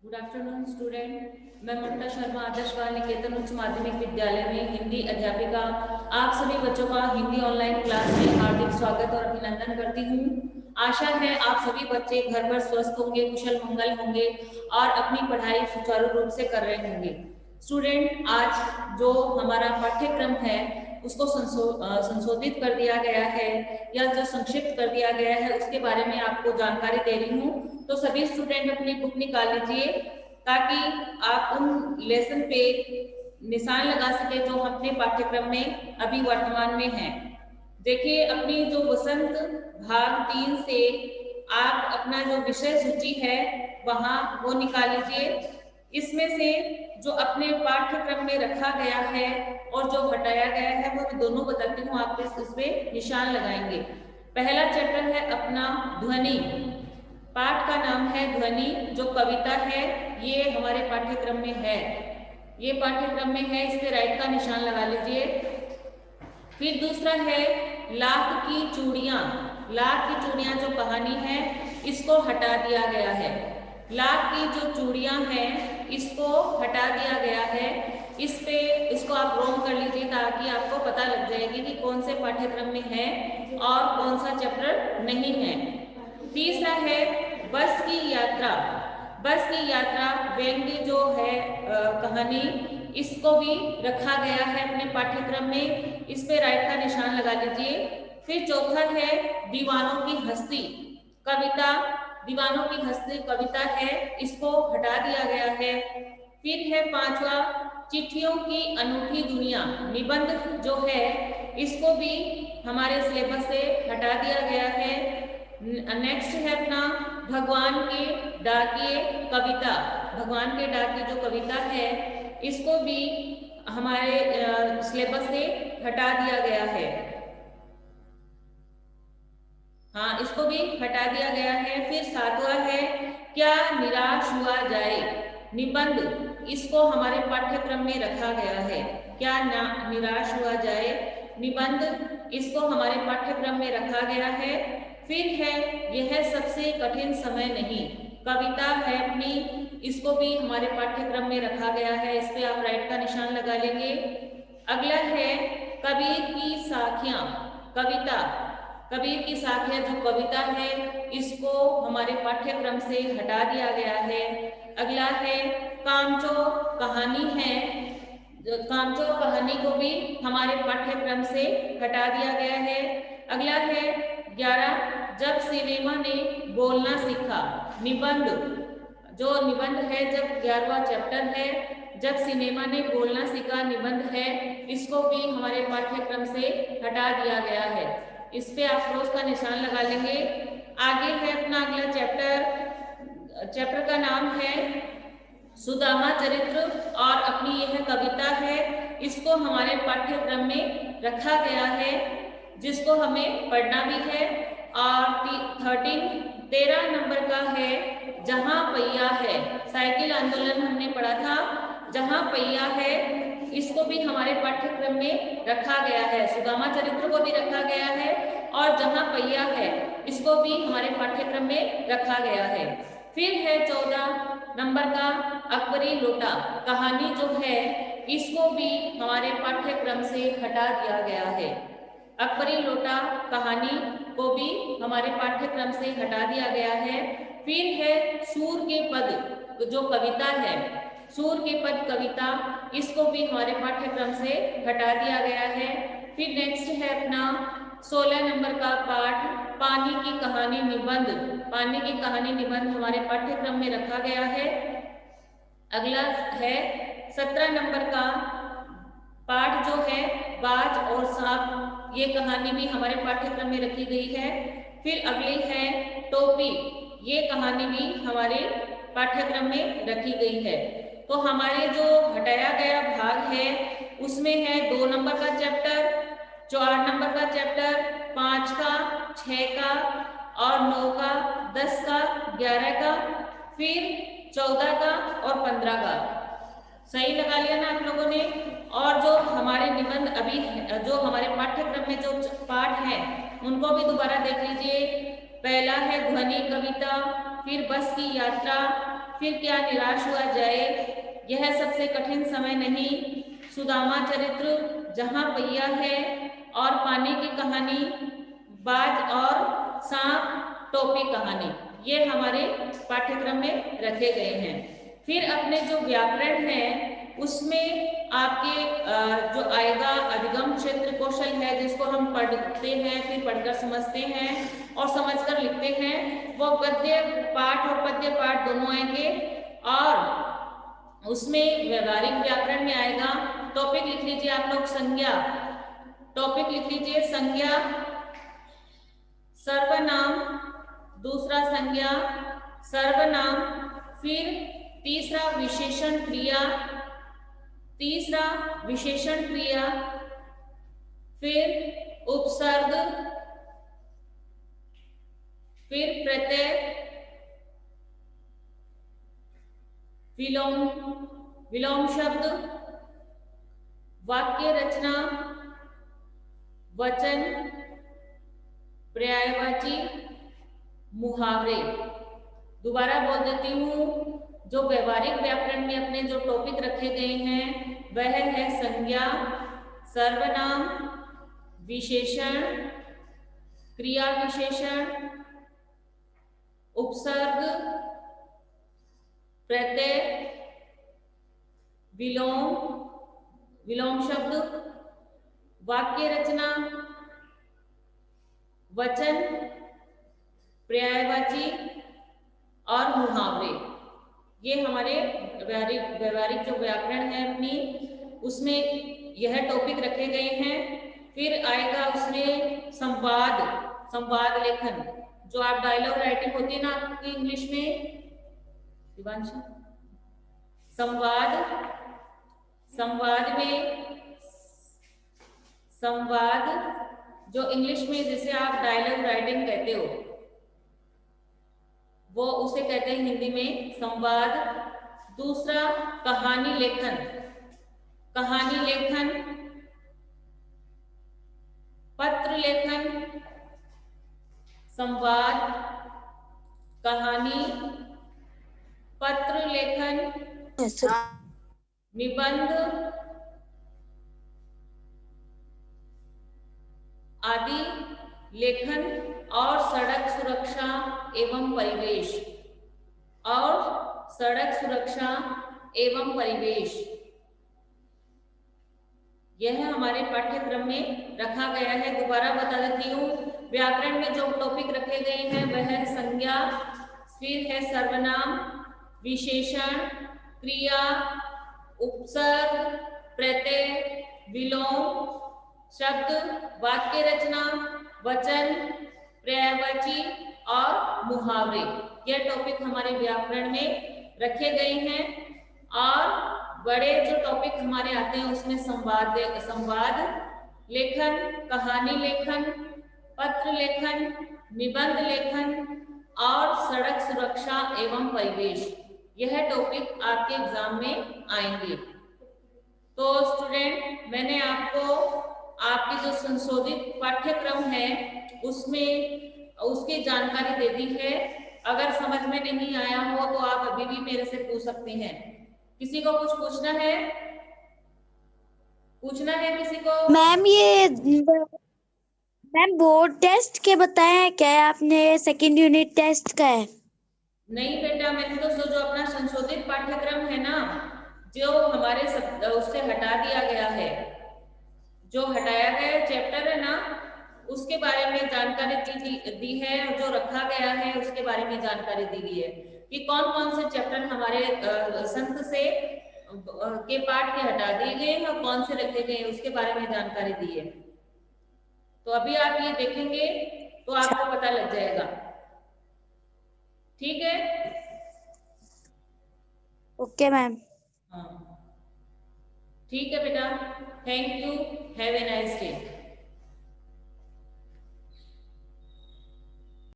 Good afternoon student. मैं ममता शर्मा आदर्श बाल निकेतन उच्च माध्यमिक विद्यालय में हिंदी अध्यापिका आप सभी बच्चों का हिंदी ऑनलाइन क्लास में हार्दिक स्वागत और अभिनंदन करती हूँ। आशा है आप सभी बच्चे घर पर स्वस्थ होंगे, कुशल मंगल होंगे और अपनी पढ़ाई सुचारू रूप से कर रहे होंगे। स्टूडेंट, आज जो हमारा पाठ्यक्रम है उसको संशोधित कर दिया गया है या जो संक्षिप्त कर दिया गया है उसके बारे में आपको जानकारी दे रही हूँ। तो सभी स्टूडेंट अपनी बुक निकाल लीजिए ताकि आप उन लेसन पे निशान लगा सके जो अपने पाठ्यक्रम में अभी वर्तमान में है। देखिए, अपनी जो वसंत भाग 3 से आप अपना जो विषय सूची है वहां वो निकाल लीजिए। इसमें से जो अपने पाठ्यक्रम में रखा गया है और जो हटाया गया है वो दोनों बताती हूँ, आप इस पे निशान लगाएंगे। पहला चैप्टर है अपना ध्वनि। पाठ का नाम है ध्वनि। जो कविता है ये हमारे पाठ्यक्रम में है, ये पाठ्यक्रम में है, इस पे राइट का निशान लगा लीजिए। फिर दूसरा है लाख की चूड़ियां। लाख की चूड़ियां जो कहानी है इसको हटा दिया गया है। लाख की जो चूड़ियां हैं इसको हटा दिया गया है। इस पे इसको आप रोम कर लीजिए ताकि आपको पता लग जाएगी कि कौन से पाठ्यक्रम में है और कौन सा चैप्टर नहीं है। तीसरा है बस की यात्रा। बस की यात्रा व्यंग्य जो है कहानी, इसको भी रखा गया है अपने पाठ्यक्रम में, इस पे राइट का निशान लगा लीजिए। फिर चौथा है दीवानों की हस्ती कविता। दीवानों की हस्ती कविता है, इसको हटा दिया गया है। फिर है पांचवा चिट्ठियों की अनूठी दुनिया निबंध जो है, इसको भी हमारे सिलेबस से हटा दिया गया है। नेक्स्ट है अपना भगवान के डाकिए कविता। भगवान के डाकिए जो कविता है इसको भी हमारे सिलेबस से हटा दिया गया है। हाँ, इसको भी हटा दिया गया है। फिर सातवां है क्या निराश हुआ जाए निबंध। इसको हमारे पाठ्यक्रम में रखा गया है। क्या निराश हुआ जाए निबंध, इसको हमारे पाठ्यक्रम में रखा गया है। फिर है यह सबसे कठिन समय नहीं कविता है अपनी, इसको भी हमारे पाठ्यक्रम में रखा गया है। इस पे आप राइट का निशान लगा लेंगे। अगला है कबीर की साखियां कविता। कबीर की साखियां जो कविता है इसको हमारे पाठ्यक्रम से हटा दिया गया है। अगला है कामचोर कहानी है। कामचोर कहानी को भी हमारे पाठ्यक्रम से हटा दिया गया है। अगला है 11 जब सिनेमा ने बोलना सीखा निबंध। जो निबंध है, जब 11वां चैप्टर है जब सिनेमा ने बोलना सीखा निबंध है, इसको भी हमारे पाठ्यक्रम से हटा दिया गया है। इस पे आप क्रोस का निशान लगा लेंगे। आगे है अपना अगला चैप्टर। चैप्टर का नाम है सुदामा चरित्र और अपनी यह कविता है, इसको हमारे पाठ्यक्रम में रखा गया है जिसको हमें पढ़ना भी है। और 13 नंबर का है जहां पहिया है। साइकिल आंदोलन हमने पढ़ा था। जहां पहिया है इसको भी हमारे पाठ्यक्रम में रखा गया है। सुदामा चरित्र को भी रखा गया है और जहां पहिया है इसको भी हमारे पाठ्यक्रम में रखा गया है। फिर है 14 नंबर का अकबरी लोटा कहानी जो है, इसको भी हमारे पाठ्यक्रम से हटा दिया गया है। अकबरी लोटा कहानी को भी हमारे पाठ्यक्रम से हटा दिया गया है। फिर है सूर के पद जो कविता है, सूर के पद कविता, इसको भी हमारे पाठ्यक्रम से हटा दिया गया है। फिर नेक्स्ट है अपना 16 नंबर का पाठ पानी की कहानी निबंध। पानी की कहानी निबंध हमारे पाठ्यक्रम में रखा गया है। अगला है 17 नंबर का पाठ जो है बाज और सांप, ये कहानी भी हमारे पाठ्यक्रम में रखी गई है। फिर अगली है टोपी, ये कहानी भी हमारे पाठ्यक्रम में रखी गई है। तो हमारे जो हटाया गया भाग है उसमें है 2 नंबर का चैप्टर, 4 नंबर का चैप्टर, 5 का, 6 का और 9 का, 10 का, 11 का, फिर 14 का और 15 का। सही लगा लिया ना आप लोगों ने। और जो हमारे निबंध अभी जो हमारे पाठ्यक्रम में जो पाठ है उनको भी दोबारा देख लीजिए। पहला है ध्वनि कविता, फिर बस की यात्रा, फिर क्या निराश हुआ जाए, यह सबसे कठिन समय नहीं, सुदामा चरित्र, जहां पहिया है और पानी की कहानी, बाज और सांप टोपी कहानी, ये हमारे पाठ्यक्रम में रखे गए हैं। फिर अपने जो व्याकरण है उसमें आपके जो आएगा अधिगम क्षेत्र कौशल है, जिसको हम पढ़ते हैं फिर पढ़कर समझते हैं और समझकर लिखते हैं, वो गद्य पाठ और पद्य पाठ दोनों आएंगे। और उसमें व्यवहारिक व्याकरण में आएगा, टॉपिक लिख लीजिए आप लोग, संज्ञा, टॉपिक लिख लीजिए संज्ञा, सर्वनाम, दूसरा संज्ञा सर्वनाम, फिर तीसरा विशेषण क्रिया, तीसरा विशेषण क्रिया, फिर उपसर्ग, फिर प्रत्यय, विलोम, विलोम शब्द, वाक्य रचना, वचन, पर्यायवाची, मुहावरे। दोबारा बोल देती हूँ, जो व्यवहारिक व्याकरण में अपने जो टॉपिक रखे गए हैं वह है संज्ञा, सर्वनाम, विशेषण, क्रिया विशेषण, उपसर्ग, प्रत्यय, विलोम, विलोम शब्द, वाक्य रचना, वचन, पर्यायवाची और मुहावरे। ये हमारे व्यवहारिक जो व्याकरण है अपनी, उसमें यह टॉपिक रखे गए हैं। फिर आएगा उसमें संवाद, संवाद लेखन, जो आप डायलॉग राइटिंग होती है ना आपकी इंग्लिश में, दिवांशु, संवाद, संवाद में, संवाद जो इंग्लिश में जिसे आप डायलॉग राइटिंग कहते हो, वो उसे कहते हैं हिंदी में संवाद। दूसरा कहानी लेखन, कहानी लेखन, पत्र लेखन, संवाद, कहानी, पत्र लेखन, निबंध आदि लेखन, और सड़क सुरक्षा एवं परिवेश, और सड़क सुरक्षा एवं परिवेश, यह हमारे पाठ्यक्रम में रखा गया है। दोबारा बता देती हूँ, व्याकरण में जो टॉपिक रखे गए हैं वह है संज्ञा, फिर है सर्वनाम, विशेषण, क्रिया, उपसर्ग, प्रत्यय, विलोम शब्द, वाक्य रचना, वचन, पर्यायवाची और मुहावरे। यह टॉपिक हमारे व्याकरण में रखे गए हैं। और बड़े जो टॉपिक हमारे आते हैं उसमें संवाद, संवाद लेखन, कहानी लेखन, पत्र लेखन, निबंध लेखन और सड़क सुरक्षा एवं परिवेश, यह टॉपिक आपके एग्जाम में आएंगे। तो स्टूडेंट, मैंने आपको आपकी जो संशोधित पाठ्यक्रम है उसमें उसकी जानकारी दे दी है। अगर समझ में नहीं आया हो तो आप अभी भी मेरे से पूछ सकते हैं। किसी को कुछ पूछना है? पूछना है किसी को? मैम ये मैम बोर्ड टेस्ट के बताए हैं क्या, आपने सेकंड यूनिट टेस्ट का है? नहीं बेटा, मैंने तो जो अपना संशोधित पाठ्यक्रम है ना, जो हमारे उससे हटा दिया गया है, जो हटाया गया चैप्टर है ना, उसके बारे में जानकारी दी है, और जो रखा गया है उसके बारे में जानकारी दी गई है कि कौन कौन से चैप्टर हमारे संत से के पाठ के हटा दिए गए हैं और कौन से रखे गए हैं उसके बारे में जानकारी दी है। तो अभी आप ये देखेंगे तो आपको पता लग जाएगा। ठीक है? Okay ma'am. हाँ, ठीक है बेटा, thank you, have a nice day.